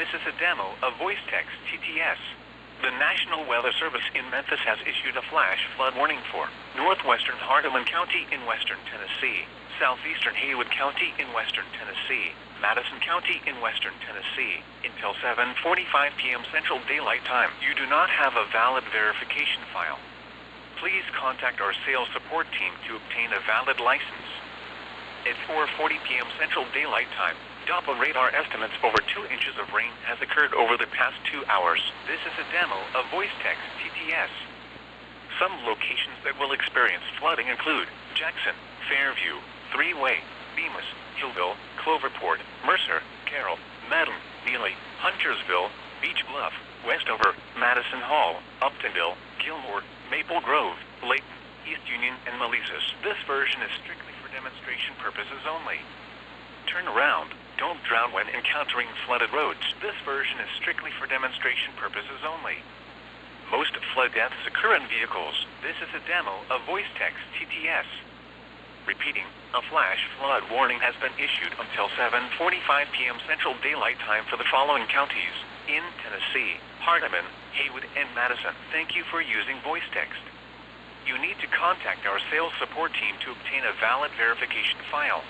This is a demo of voice text TTS. The National Weather Service in Memphis has issued a flash flood warning for northwestern Hardeman County in western Tennessee, southeastern Haywood County in western Tennessee, Madison County in western Tennessee, until 7:45 p.m. Central Daylight Time. You do not have a valid verification file. Please contact our sales support team to obtain a valid license. At 4:40 p.m. Central Daylight Time, Doppler radar estimates over 2 inches of rain has occurred over the past 2 hours. This is a demo of voice text TTS. Some locations that will experience flooding include Jackson, Fairview, Three-Way, Bemis, Hillville, Cloverport, Mercer, Carroll, Madden, Neely, Huntersville, Beach Bluff, Westover, Madison Hall, Uptonville, Gilmore, Maple Grove, Layton, East Union, and Malises. This version is strictly for demonstration purposes only. Turn around. Don't drown when encountering flooded roads. This version is strictly for demonstration purposes only. Most flood deaths occur in vehicles. This is a demo of voice text TTS. Repeating, a flash flood warning has been issued until 7:45 p.m. Central Daylight Time for the following counties in Tennessee: Hardeman, Haywood, and Madison. Thank you for using voice text. You need to contact our sales support team to obtain a valid verification file.